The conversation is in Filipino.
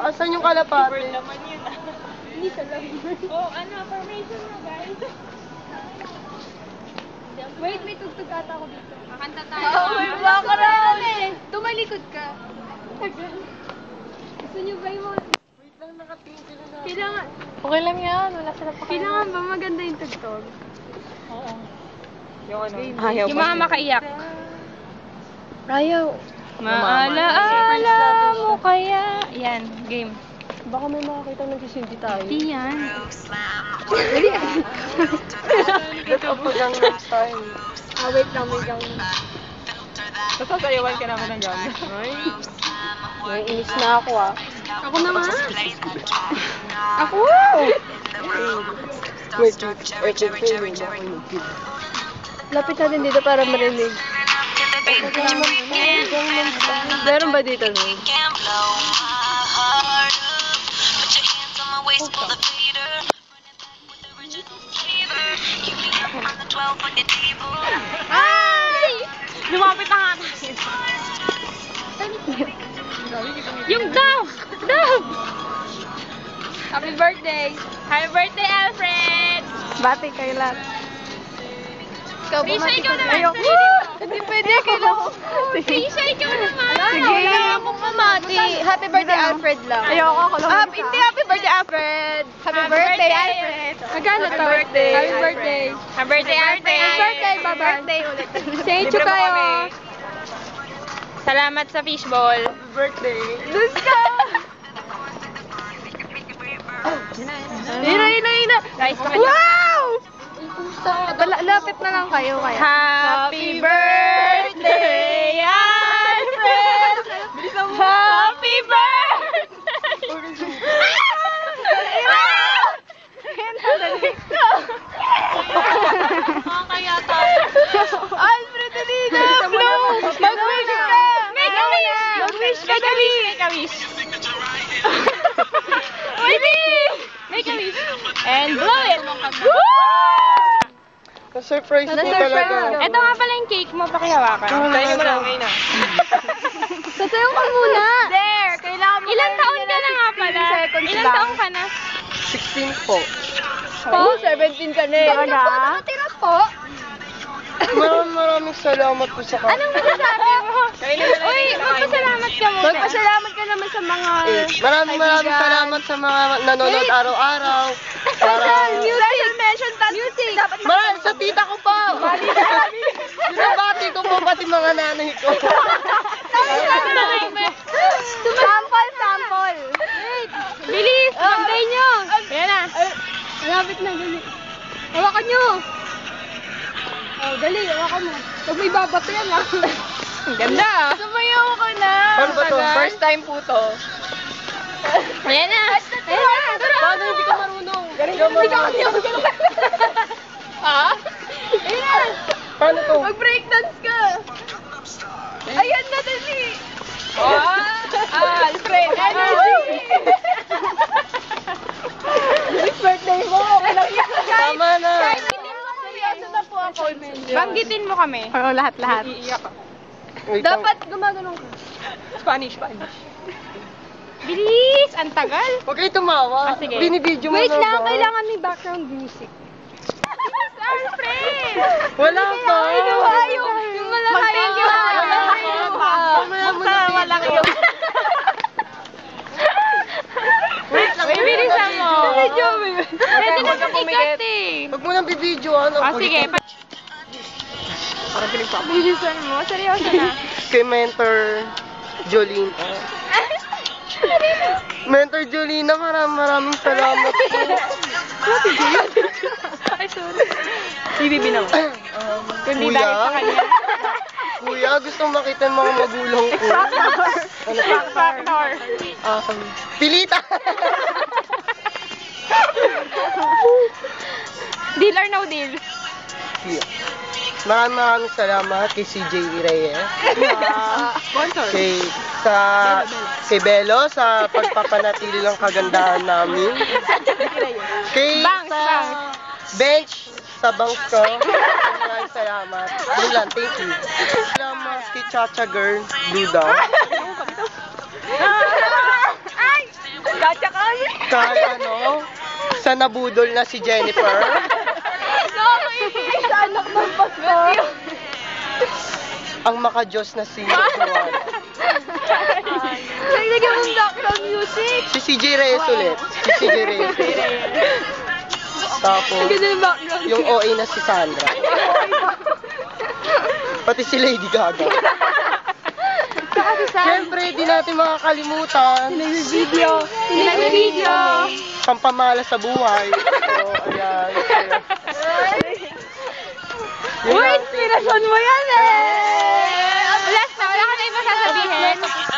Asan yung kalapate? naman yun. Hindi siya lang. Oh, ano, formation na guys. Wait, may tugtog ata ako dito. Kakanta tayo. Oo, may background eh. Tumalikod ka. Gusto niyo ba yung mga... Wait lang, nakatingin sila na. Kailangan... Okay lang yan, wala sila pa Kailangan ba maganda yung tugtog? Oo. Yung ano? Ayaw Yung mga makaiyak. Ayaw. Maalaala mo kaya. Yan, game. Baka may makakita nagsisindi tayo. Di yan. Let's up po lang next time. Wait lang, may gang. Sasayawan ka namin ng gang. Ay, naiinis na ako ah. Ako na nga. Ako! Wait. Lapit natin dito para marinig. Meron ba dito nun? Ay! Lumapit na nga tayo. Yung dove! Dove! Happy birthday! Happy birthday, Alfred! Bati kayo lahat. Ikaw, Risha, bumati ikaw ka. naman. Ayoko. Hindi pwede, kailangan. Risha, ikaw naman. Sige. Wala akong mamati. Happy birthday, Alfred lang. Ayoko, ako lang. Hindi, happy birthday, Alfred. Happy birthday, Alfred. Magkano to? birthday. Happy birthday. Happy birthday, Alfred! Happy birthday, bye-bye. Birthday ulit. Thank you Libre mo kayo. kami. Salamat sa fishball. Birthday. Dun ka. Ina. Guys, Wow! Lapit na lang kayo kaya. Happy birthday, Alfred! Happy birthday! Kaya tayo. Alfred, dali na! Flow! Mag-wish ka! Make a wish! Mag-wish ka, dali! Make a wish! Baby! Make a wish! And blow it! Na-surprise po Na-surprise talaga. ka. Ito nga pala yung cake mo, pakihawakan. Kainin mo lang, kainin na. Sasayaw ka muna! There! Kailangan mo Ilang taon ka na nga pala? 15 seconds Ilang lang. taon ka na? 16 po. Po? 17 ka na eh. Talaga? Nakatira po. Maraming salamat po sa kanya. Anong masasabi mo? Uy, magpasalamat ka muna. Magpasalamat ka naman sa mga... Maraming salamat sa mga nanonood araw-araw. Special mention ta. Music. Dapat Maraming sa tita ko po. Binabati ko po pati mga nanay ko. Sample. Wait. Bilis! Magday nyo! Ayan na. Malapit na, dali. Hawakan nyo. Oh, dali, hawakan mo. Huwag may babato yan, ha? Ang ganda. Sumayaw ko na. Ano ba to? First time po to. Ayan na. Ayan na. Paano hindi ka marunong? Hindi ka kasi ako ganun. Ha? Ayan na. Paano to? Mag-breakdance ka. Ayan na, dali. Alfred, Energy. Next birthday mo. Okay lang yan. Tama na. Seryoso na po ako. Banggitin mo kami. Oo, lahat-lahat. Iiyak ka. Wait lang. Dapat gumaganong ka. Spanish. Bilis! Ang tagal. Huwag kayo tumawa. Sige. Binibidyo mo Wait na lang, ba? kailangan may background music. Alfred! Wala pa. Yung malaki. Thank you. Mamaya mo na Malaki video. yung... Wait lang. Uy, bilisan mo. Medyo, Pwede na sikat eh. Huwag mo nang bibidyoan. Sige. Parang pinagpapa. Bilisan mo. Seryoso na. Kay Mentor Jolene. Mentor Jolina, maraming salamat po. Ay, sorry. Bibibi naman. Kundi Kuya? dahil sa kanya. Kuya, gusto makita yung mga magulang ko. Ano pa? Factor. Pilita! Deal or no deal? Maraming salamat kay CJ Reyes. Sponsor. Kay Belo sa pagpapanatili ng kagandahan namin. Kay Bangs, sa bangs. bench sa bangs ko. Maraming salamat. Yun lang, thank you. Salamat kay Chacha Girl, Duda. Ay! Kay ano, sa nabudol na si Jennifer. Nakakaibig sa anak ng pastor. Ang makajos na si Juan. Naglagyan mong background music. Si CJ Reyes ulit. Si CJ Reyes. Tapos, Ang ganda yung background. yung OA na si Sandra. Pati si Lady Gaga. Saka si Sam. Siyempre, di natin makakalimutan. Nag-video. Nag-video. Pampamala sa buhay. So, ayan. Yun Uy, lang. inspirasyon mo yan eh! Last na, wala ka na iba sasabihin.